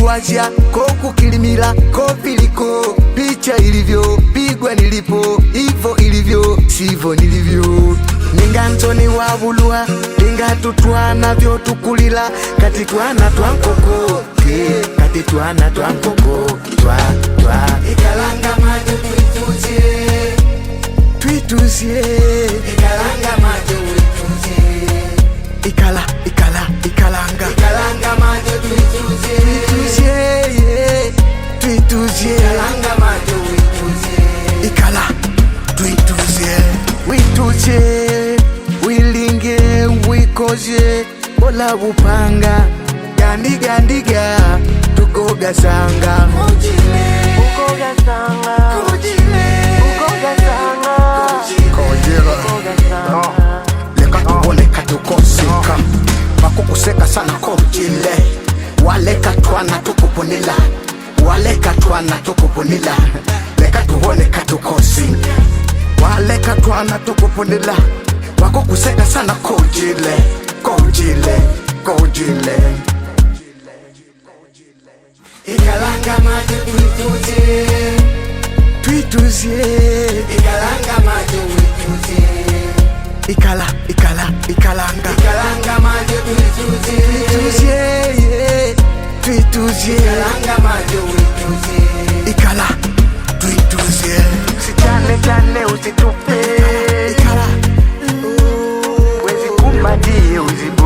kuacha koku kilimila kopiliko picha ilivyo pigwa nilipo hivyo ilivyo sivyo nilivyo ninganzoni wabulua lingatutwana vyo tukulila kati twana twankoko kati twana twankoko twa ikalanga majo twituzie ikalanga majo ikalanga majo twituzie ikalanga majo wituzie wilinge wikoze bola bupanga gandiga tukoga sanga leka tuboneka tukoseka bakukuseka sana kojile waleka twana tukupunila leka tuboneka tukosi waleka twana tukupunila bakukuseka sana kojile ikalanga majo twituzie ikalanga majo ikalanga majo twituzie ikalanga majo twituzie usichane usitupe wezi kumbadie uzibu